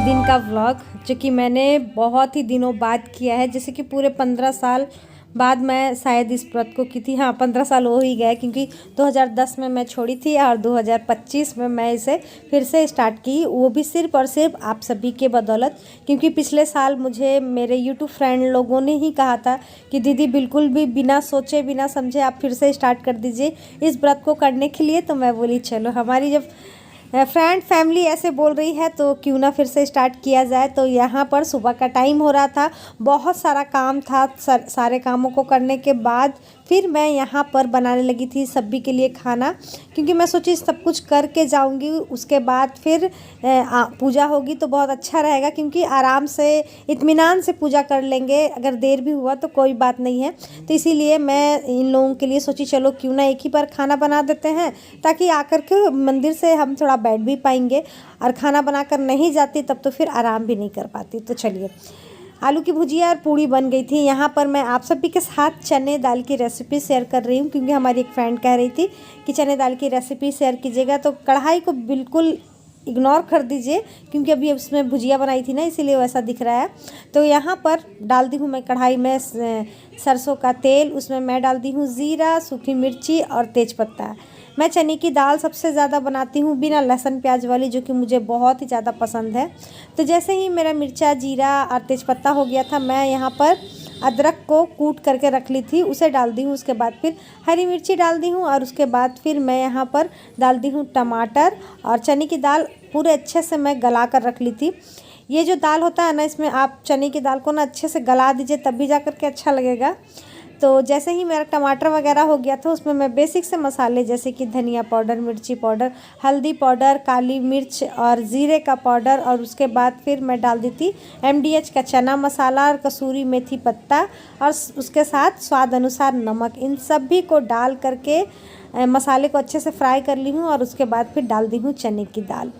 दिन का व्लॉग जो कि मैंने बहुत ही दिनों बाद किया है, जैसे कि पूरे 15 साल बाद मैं शायद इस व्रत को की थी। हाँ, 15 साल हो ही गए, क्योंकि 2010 में मैं छोड़ी थी और 2025 में मैं इसे फिर से स्टार्ट की, वो भी सिर्फ़ और सिर्फ आप सभी के बदौलत। क्योंकि पिछले साल मुझे मेरे यूट्यूब फ्रेंड लोगों ने ही कहा था कि दीदी बिल्कुल भी बिना सोचे बिना समझे आप फिर से स्टार्ट कर दीजिए इस व्रत को करने के लिए। तो मैं बोली चलो, हमारी जब फ्रेंड फैमिली ऐसे बोल रही है तो क्यों ना फिर से स्टार्ट किया जाए। तो यहाँ पर सुबह का टाइम हो रहा था, बहुत सारा काम था। सारे कामों को करने के बाद फिर मैं यहाँ पर बनाने लगी थी सभी के लिए खाना, क्योंकि मैं सोची सब कुछ करके जाऊँगी, उसके बाद फिर पूजा होगी तो बहुत अच्छा रहेगा, क्योंकि आराम से इत्मीनान से पूजा कर लेंगे। अगर देर भी हुआ तो कोई बात नहीं है। तो इसीलिए मैं इन लोगों के लिए सोची चलो क्यों ना एक ही बार खाना बना देते हैं, ताकि आकर के मंदिर से हम थोड़ा बैठ भी पाएंगे। और खाना बनाकर नहीं जाती तब तो फिर आराम भी नहीं कर पाती। तो चलिए, आलू की भुजिया और पूड़ी बन गई थी। यहाँ पर मैं आप सभी के साथ चने दाल की रेसिपी शेयर कर रही हूँ, क्योंकि हमारी एक फ्रेंड कह रही थी कि चने दाल की रेसिपी शेयर कीजिएगा। तो कढ़ाई को बिल्कुल इग्नोर कर दीजिए, क्योंकि अभी उसमें भुजिया बनाई थी ना, इसीलिए वैसा दिख रहा है। तो यहाँ पर डाल दी हूँ मैं कढ़ाई में सरसों का तेल, उसमें मैं डाल दी हूँ ज़ीरा, सूखी मिर्ची और तेज़पत्ता। मैं चने की दाल सबसे ज़्यादा बनाती हूँ बिना लहसुन प्याज वाली, जो कि मुझे बहुत ही ज़्यादा पसंद है। तो जैसे ही मेरा मिर्चा, जीरा और तेज़पत्ता हो गया था, मैं यहाँ पर अदरक को कूट करके रख ली थी, उसे डाल दी हूँ। उसके बाद फिर हरी मिर्ची डाल दी हूँ, और उसके बाद फिर मैं यहाँ पर डाल दी हूँ टमाटर। और चने की दाल पूरे अच्छे से मैं गला कर रख ली थी। ये जो दाल होता है ना, इसमें आप चने की दाल को ना अच्छे से गला दीजिए, तभी जा कर के अच्छा लगेगा। तो जैसे ही मेरा टमाटर वगैरह हो गया था, उसमें मैं बेसिक से मसाले जैसे कि धनिया पाउडर, मिर्ची पाउडर, हल्दी पाउडर, काली मिर्च और ज़ीरे का पाउडर, और उसके बाद फिर मैं डाल दी थी MDH का चना मसाला और कसूरी मेथी पत्ता, और उसके साथ स्वाद अनुसार नमक। इन सभी को डाल करके मसाले को अच्छे से फ्राई कर ली हूँ, और उसके बाद फिर डाल दी हूँ चने की दाल।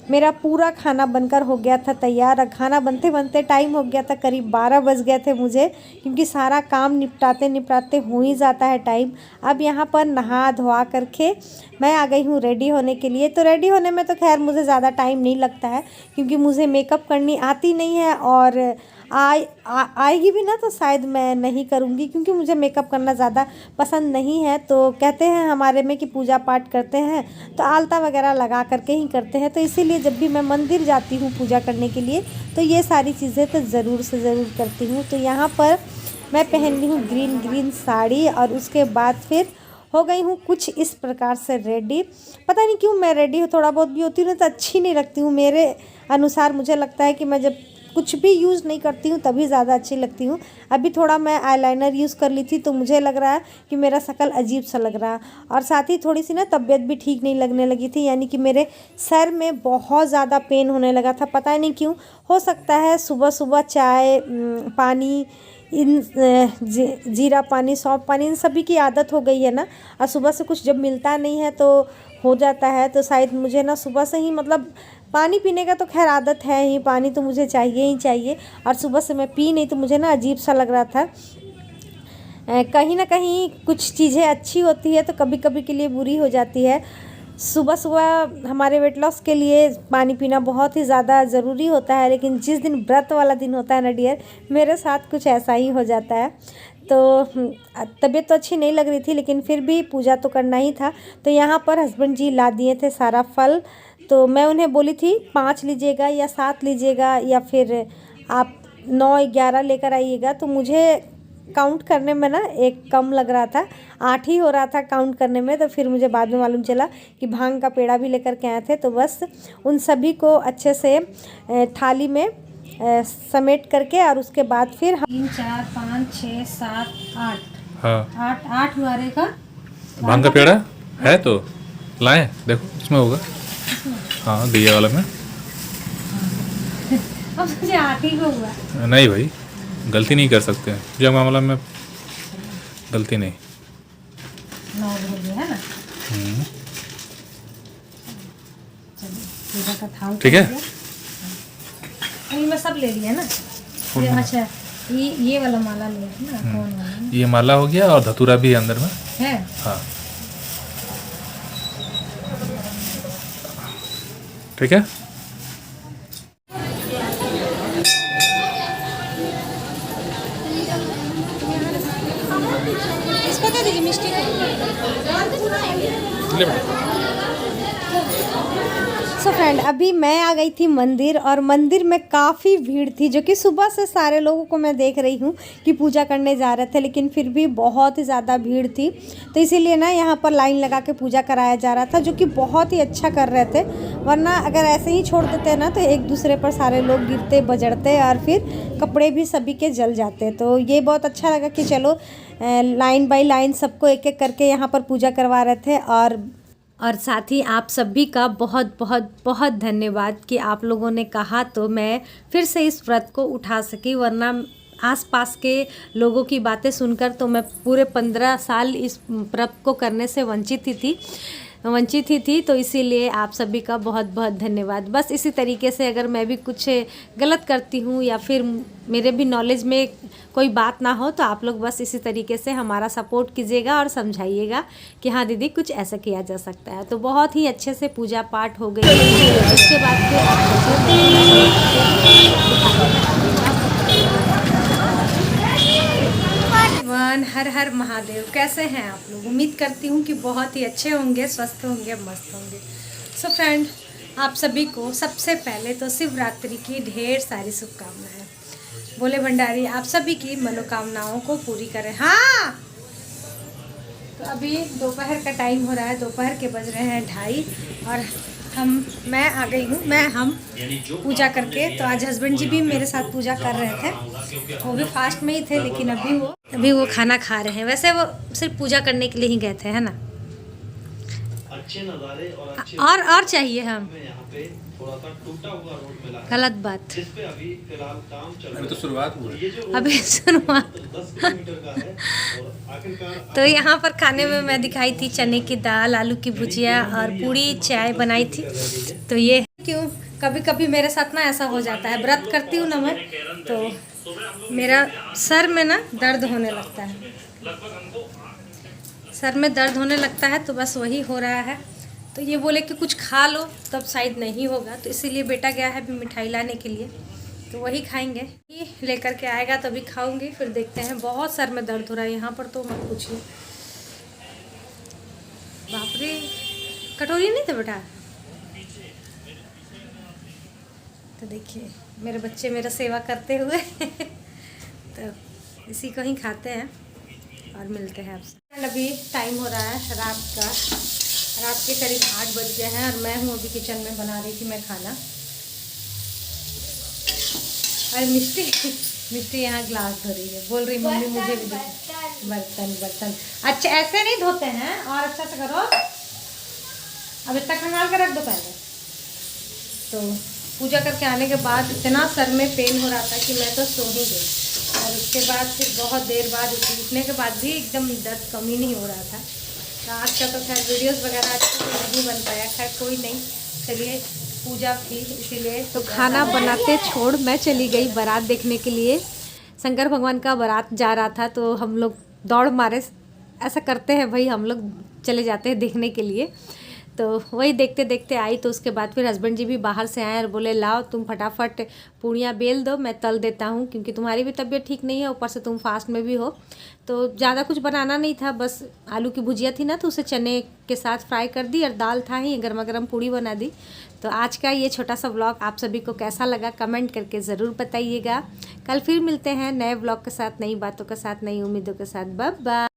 मेरा पूरा खाना बनकर हो गया था तैयार। और खाना बनते बनते टाइम हो गया था, करीब 12 बज गए थे मुझे, क्योंकि सारा काम निपटाते निपटाते हो ही जाता है टाइम। अब यहाँ पर नहा धोआ करके मैं आ गई हूँ रेडी होने के लिए। तो रेडी होने में तो खैर मुझे ज़्यादा टाइम नहीं लगता है, क्योंकि मुझे मेकअप करनी आती नहीं है, और आएगी भी ना तो शायद मैं नहीं करूँगी, क्योंकि मुझे मेकअप करना ज़्यादा पसंद नहीं है। तो कहते हैं हमारे में कि पूजा पाठ करते हैं तो आलता वगैरह लगा करके ही करते हैं। तो इसीलिए जब भी मैं मंदिर जाती हूँ पूजा करने के लिए, तो ये सारी चीज़ें तो ज़रूर से ज़रूर करती हूँ। तो यहाँ पर मैं पहन ली हूँ ग्रीन साड़ी, और उसके बाद फिर हो गई हूँ कुछ इस प्रकार से रेडी। पता नहीं क्यों मैं रेडी थोड़ा बहुत भी होती हूँ ना तो अच्छी नहीं लगती हूँ। मेरे अनुसार मुझे लगता है कि मैं जब कुछ भी यूज़ नहीं करती हूँ तभी ज़्यादा अच्छी लगती हूँ। अभी थोड़ा मैं आईलाइनर यूज़ कर ली थी, तो मुझे लग रहा है कि मेरा शक्ल अजीब सा लग रहा है। और साथ ही थोड़ी सी ना तबीयत भी ठीक नहीं लगने लगी थी, यानी कि मेरे सर में बहुत ज़्यादा पेन होने लगा था, पता नहीं क्यों। हो सकता है सुबह सुबह चाय, पानी, इन जीरा पानी, सौंफ पानी, इन सभी की आदत हो गई है ना, और सुबह से कुछ जब मिलता नहीं है तो हो जाता है। तो शायद मुझे ना सुबह से ही, मतलब पानी पीने का तो खैर आदत है ही, पानी तो मुझे चाहिए ही चाहिए, और सुबह से मैं पी नहीं तो मुझे ना अजीब सा लग रहा था। कहीं ना कहीं कुछ चीज़ें अच्छी होती है तो कभी कभी के लिए बुरी हो जाती है। सुबह सुबह हमारे वेट लॉस के लिए पानी पीना बहुत ही ज़्यादा ज़रूरी होता है, लेकिन जिस दिन व्रत वाला दिन होता है ना डियर, मेरे साथ कुछ ऐसा ही हो जाता है। तो तबीयत तो अच्छी नहीं लग रही थी, लेकिन फिर भी पूजा तो करना ही था। तो यहाँ पर हस्बैंड जी ला दिए थे सारा फल। तो मैं उन्हें बोली थी 5 लीजिएगा या 7 लीजिएगा, या फिर आप 9-11 लेकर आइएगा। तो मुझे काउंट करने में ना एक कम लग रहा था, 8 ही हो रहा था काउंट करने में। तो फिर मुझे बाद में मालूम चला कि भांग का पेड़ा भी लेकर के आए थे। तो बस उन सभी को अच्छे से थाली में समेट करके, और उसके बाद फिर 3, 4, 5, 6, 7, 8, हाँ 8 हुआरे का भांग का पेड़ा है। तो लाएं, देखो इसमें होगा। हाँ, दिया वाला में। अब मुझे 8 ही को हुआ। नहीं भाई, गलती नहीं कर सकते हैं, जब मामला में गलती नहीं। 9 हो गया है ना। पूजा का थाल ठीक है, मैं सब ले लिया ना। अच्छा, ये वाला माला लिया ना, कौन वाला? ये माला हो गया, और धतूरा भी है अंदर में है। हाँ, ठीक है। मिष्टी ले बेटा। सो फ्रेंड, अभी मैं आ गई थी मंदिर, और मंदिर में काफ़ी भीड़ थी, जो कि सुबह से सारे लोगों को मैं देख रही हूँ कि पूजा करने जा रहे थे, लेकिन फिर भी बहुत ही ज़्यादा भीड़ थी। तो इसीलिए ना यहाँ पर लाइन लगा के पूजा कराया जा रहा था, जो कि बहुत ही अच्छा कर रहे थे। वरना अगर ऐसे ही छोड़ देते ना तो एक दूसरे पर सारे लोग गिरते बजड़ते और फिर कपड़े भी सभी के जल जाते। तो ये बहुत अच्छा लगा कि चलो लाइन बाय लाइन सबको एक एक करके यहाँ पर पूजा करवा रहे थे। और साथ ही आप सभी का बहुत बहुत बहुत धन्यवाद कि आप लोगों ने कहा तो मैं फिर से इस व्रत को उठा सकी, वरना आसपास के लोगों की बातें सुनकर तो मैं पूरे 15 साल इस व्रत को करने से वंचित ही थी। तो इसीलिए आप सभी का बहुत बहुत धन्यवाद। बस इसी तरीके से अगर मैं भी कुछ गलत करती हूँ या फिर मेरे भी नॉलेज में कोई बात ना हो, तो आप लोग बस इसी तरीके से हमारा सपोर्ट कीजिएगा और समझाइएगा कि हाँ दीदी कुछ ऐसा किया जा सकता है। तो बहुत ही अच्छे से पूजा पाठ हो गई। उसके बाद फिर हर हर महादेव। कैसे हैं आप लोग? उम्मीद करती हूँ कि बहुत ही अच्छे होंगे, स्वस्थ होंगे, मस्त होंगे। सो फ्रेंड, आप सभी को सबसे पहले तो शिवरात्रि की ढेर सारी शुभकामनाएं। भोले भंडारी आप सभी की मनोकामनाओं को पूरी करें। हाँ, तो अभी दोपहर का टाइम हो रहा है, दोपहर के बज रहे हैं 2:30 और मैं आ गई हूँ, हम पूजा करके। तो आज हस्बैंड जी भी मेरे साथ पूजा कर रहे थे, वो भी फास्ट में ही थे, लेकिन अभी वो खाना खा रहे हैं। वैसे वो सिर्फ पूजा करने के लिए ही गए थे, है ना? अच्छे नज़ारे और चाहिए हम थोड़ा सा टूटा हुआ रोड मिला है, गलत बात। जिस पे अभी फिलहाल काम चल रहा है। तो शुरुआत हुई है, अभी शुरुआत 10 किलोमीटर का है। और आखिरकार तो यहाँ पर खाने में मैं दिखाई थी चने की दाल, आलू की भुजिया और पूरी चाय बनाई थी। तो ये क्यों कभी कभी मेरे साथ ना ऐसा हो जाता है, व्रत करती हूँ ना मैं, तो मेरा सर में ना दर्द होने लगता है, सर में दर्द होने लगता है। तो बस वही हो रहा है। तो ये बोले कि कुछ खा लो, तब शायद नहीं होगा, तो इसीलिए बेटा गया है अभी मिठाई लाने के लिए, तो वही खाएंगे। ये लेकर के आएगा तभी खाऊंगी, फिर देखते हैं। बहुत सर में दर्द हो रहा है यहाँ पर, तो मत पूछिए। बाप रे, कटोरी नहीं था बेटा? तो देखिए मेरे बच्चे मेरा सेवा करते हुए तो इसी को ही खाते हैं और मिलते हैं आपसे। अभी टाइम हो रहा है रात के करीब 8 बज गए हैं, और मैं हूँ अभी किचन में, बना रही थी मैं खाना। और मिष्टी यहाँ ग्लास धो रही है, बोल रही मम्मी मुझे भी बर्तन। अच्छा ऐसे नहीं धोते हैं, और अच्छा से करो। अब इतना खंगाल कर रख दो पहले। तो पूजा करके आने के बाद इतना सर में पेन हो रहा था कि मैं तो सो ही गई, और उसके बाद फिर बहुत देर बाद उठने के बाद भी एकदम दर्द कम ही नहीं हो रहा था। तो आज का तो खैर वीडियोस वगैरह अच्छे से नहीं बन पाया, खैर कोई नहीं। चलिए पूजा थी इसीलिए तो खाना बनाते छोड़ मैं चली गई बारात देखने के लिए। शंकर भगवान का बारात जा रहा था, तो हम लोग दौड़ मारे, ऐसा करते हैं भाई, हम लोग चले जाते हैं देखने के लिए। तो वही देखते देखते आई। तो उसके बाद फिर हस्बैंड जी भी बाहर से आए और बोले लाओ तुम फटाफट पूड़ियाँ बेल दो, मैं तल देता हूँ, क्योंकि तुम्हारी भी तबीयत ठीक नहीं है, ऊपर से तुम फास्ट में भी हो। तो ज़्यादा कुछ बनाना नहीं था, बस आलू की भुजिया थी ना, तो उसे चने के साथ फ्राई कर दी, और दाल था ही, गर्मा गर्म पूड़ी बना दी। तो आज का ये छोटा सा व्लॉग आप सभी को कैसा लगा कमेंट करके ज़रूर बताइएगा। कल फिर मिलते हैं नए व्लॉग के साथ, नई बातों के साथ, नई उम्मीदों के साथ। Bye bye.